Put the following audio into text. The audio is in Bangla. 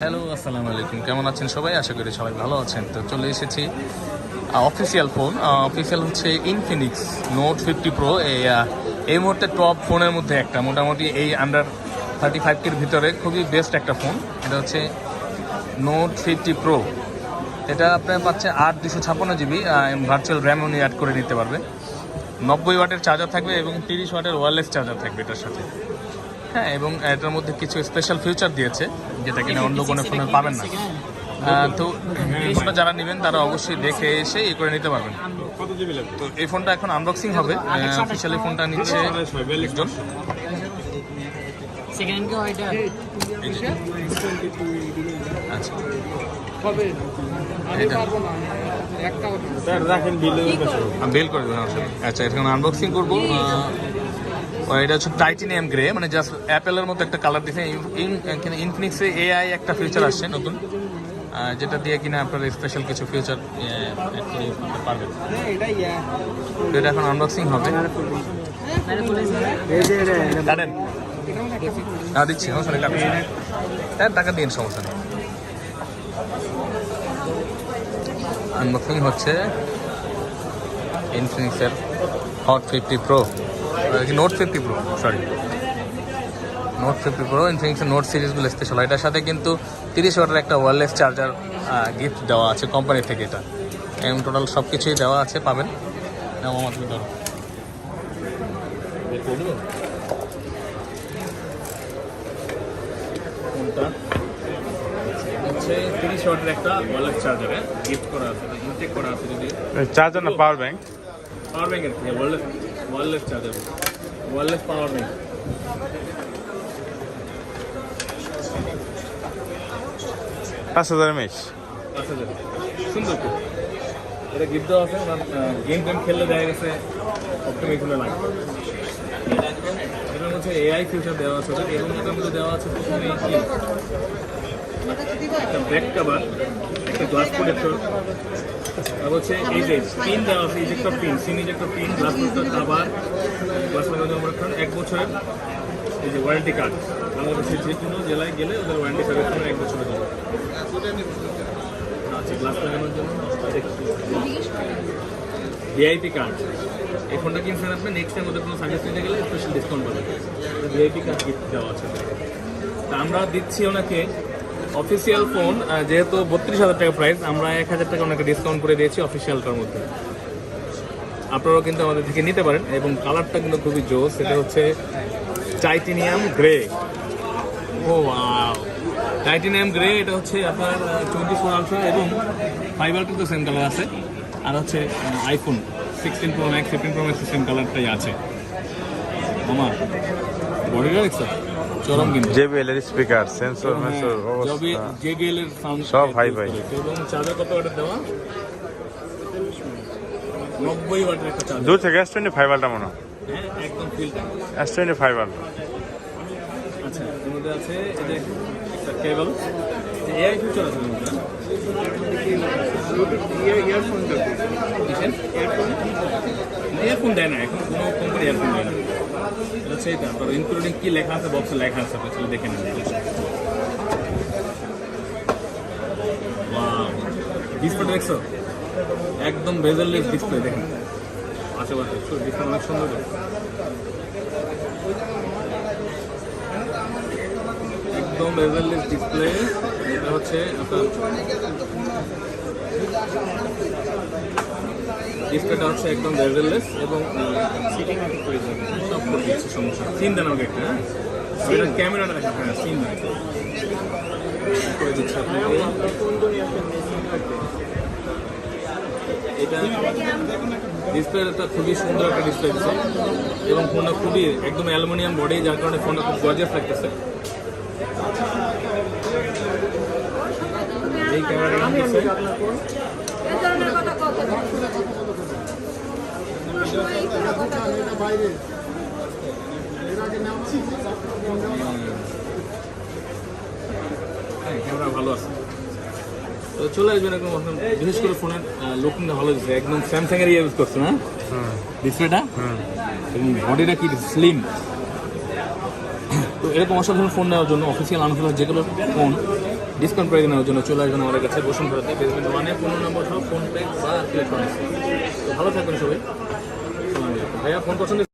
হ্যালো, আসসালামু আলাইকুম। কেমন আছেন সবাই? আশা করি সবাই ভালো আছেন। তো চলে এসেছি অফিসিয়াল ফোন। অফিসিয়াল হচ্ছে ইনফিনিক্স নোট 50 প্রো। এই মুহূর্তে টপ ফোনের মধ্যে একটা, মোটামুটি এই আন্ডার 35K ভিতরে খুবই বেস্ট একটা ফোন। এটা হচ্ছে নোট 50 প্রো। এটা আপনার পাচ্ছে 8 256 GB, ভার্চুয়াল র্যাম উনি অ্যাড করে নিতে পারবে। 90 ওয়াটের চার্জার থাকবে এবং 30 ওয়াটের ওয়্যারলেস চার্জার থাকবে এটার সাথে। হ্যাঁ, এবং এটার মধ্যে কিছু স্পেশাল ফিউচার দিয়েছে যেটা কিনা অন্য কোনো ফোনে পাবেন না। তো এই ফোনটা যারা নেবেন তারা অবশ্যই দেখে এসে করে নিতে পারবেন। তো এই ফোনটা এখন আনবক্সিং হবে। অফিসিয়ালি ফোনটা নিচ্ছে একজন। আচ্ছা, বিল করে দেবেন। আচ্ছা, এখন আনবক্সিং করবো। এটা হচ্ছে টাইটানিয়াম গ্রে, মানে জাস্ট অ্যাপেলের মতো একটা কালার দিয়েছে। এখানে ইনফিনিক্সে এআই একটা ফিচার আসছে নতুন, যেটা দিয়ে কিনা আপনার স্পেশাল কিছু ফিচার পারবেন। এটা এখন আনবক্সিং হবে। দিচ্ছি, সমস্যা নেই, টাকা দিন, সমস্যা নেই। আনবক্সিং হচ্ছে ইনফিনিক্সের hot 50 pro, note 50 pro, sorry note 50 pro. ইনফিনিক্সের নোট সিরিজগুলো স্পেশাল। এটার সাথে কিন্তু 30 ওয়াটের একটা ওয়্যারলেস চার্জার গিফট দেওয়া আছে কোম্পানি থেকে। এটা এবং টোটাল সব কিছুই দেওয়া আছে, পাবেন। ফোনটা হচ্ছে 30 ওয়াটের একটা ওয়্যারলেস চার্জার গিফট করা আছে, ইনটেক করা আছে। যদি চার্জার না পাওয়ার ব্যাংক, পাওয়ার ব্যাংকের থেকে wireless charger, wireless power bank. 5000 mAh। সুন্দর তো, এটা গিফট দেওয়া আছে। গেম খেললে দেখা গেছে অপটিমাইজগুলো লাগবে। এটার মধ্যে এআই ফিউচার দেওয়া আছে এবং এটার মধ্যে দেওয়া আছে প্রথমে একটা ব্যাক কভার, একটা গ্লাস প্রোটেক্টর, আর হচ্ছে এই যে পিন দেওয়া আছে, ejector pin, SIM ejector pin, glass protector, cover, glass protector, 1 বছরের এই যে ওয়ারেন্টি কার্ড। বাংলাদেশের যে কোনো জেলায় গেলে ওদের ওয়ারেন্টি কার্ডের 1 বছরের জন্য আছে। গ্লাস লাগানোর জন্য ভিআইপি কার্ড। এই ফোনটা কিনছেন আপনি, নেক্সট টাইম ওদের কোনো সার্ভিস নিতে গেলে স্পেশাল ডিসকাউন্ট পাবেন। ভিআইপি কার্ড গিফট দেওয়া আছে। তা আমরা দিচ্ছি ওনাকে অফিসিয়াল ফোন, যেহেতু 32,000 টাকা প্রাইস, আমরা 1,000 টাকা ওনাকে ডিসকাউন্ট করে দিয়েছি অফিসিয়ালটার মধ্যে। আপনারাও কিন্তু আমাদের থেকে নিতে পারেন এবং কালারটা কিন্তু খুবই জোস। এটা হচ্ছে টাইটানিয়াম গ্রে। ও ওয়াও, টাইটানিয়াম গ্রে। এটা হচ্ছে আপনার 24 আলট্রা এবং 5 আলট্রা তো সেম কালার আছে। আর হচ্ছে iPhone 16 pro max, 15 pro max same কালারটাই আছে। আমার বডিটা দেখছো চরম, কিন্তু JBL এর স্পিকার, সেন্সর, মেসর, JBL এর সাউন্ড সব হাই ফাই। এবং চার্জার কত ওয়াটের দেওয়া? 90 ওয়াটের একটা চার্জার। দূর থেকে S25 আলট্রা মনে হয়। হ্যাঁ, একদম ফিল্টার S25 আলট্রা। আচ্ছা, এর মধ্যে আছে এই যে একটা কেবল, এআই ফিচার আছে এর মধ্যে। ইয়ারফোন দেয় না এখন, কোনো কোম্পানি ইয়ারফোন দেয় না। এটা হচ্ছে এটা, তারপর ইনক্লুডিং কি লেখা আছে, বক্সে লেখা আছে, আপনি দেখে নেন। ডিসপ্লে দেখছো, একদম বেজেললেস ডিসপ্লে। দেখেন আশেপাশে ডিসপ্লে অনেক সুন্দর। একদম বেজেললেস ডিসপ্লে। এটা হচ্ছে আপনার ডিসপ্লেটা হচ্ছে একদম বেজেললেস এবং সব করে দিচ্ছে, সমস্যা। সিন দেন আমাকে একটা, হ্যাঁ, এটা ক্যামেরাটা দেখা, হ্যাঁ সিন দেন করে দিচ্ছে আপনাকে। এটা ডিসপ্লেটা খুবই সুন্দর একটা ডিসপ্লে দিচ্ছে এবং ফোনটা খুবই একদম অ্যালুমিনিয়াম বডি, যার কারণে ফোনটা খুব গর্জিয়াস লাগতেছে। এই ক্যামেরাটা দিচ্ছে ক্যামেরা ভালো আছে। তো চলে আসবেন এখন, বিশেষ করে ফোনের লুকিংটা ভালো দিচ্ছে, একদম স্যামসাং এর ইউজ করছে না ডিসপ্লেটা, এবং বডিটা কি স্লিম। তো এরকম অসাধারণ ফোন নেওয়ার জন্য অফিসিয়াল আনফিল যেগুলো ফোন ডিসকাউন্ট প্রাইস নেওয়ার জন্য চলে আসবেন আমাদের কাছে বসুন্ধরাতে বেসমেন্ট 1-এ 15 নম্বর সব ফোন পে বা ইলেকট্রনিক্স। তো ভালো থাকবেন সবাই। ভাইয়া ফোন পছন্দ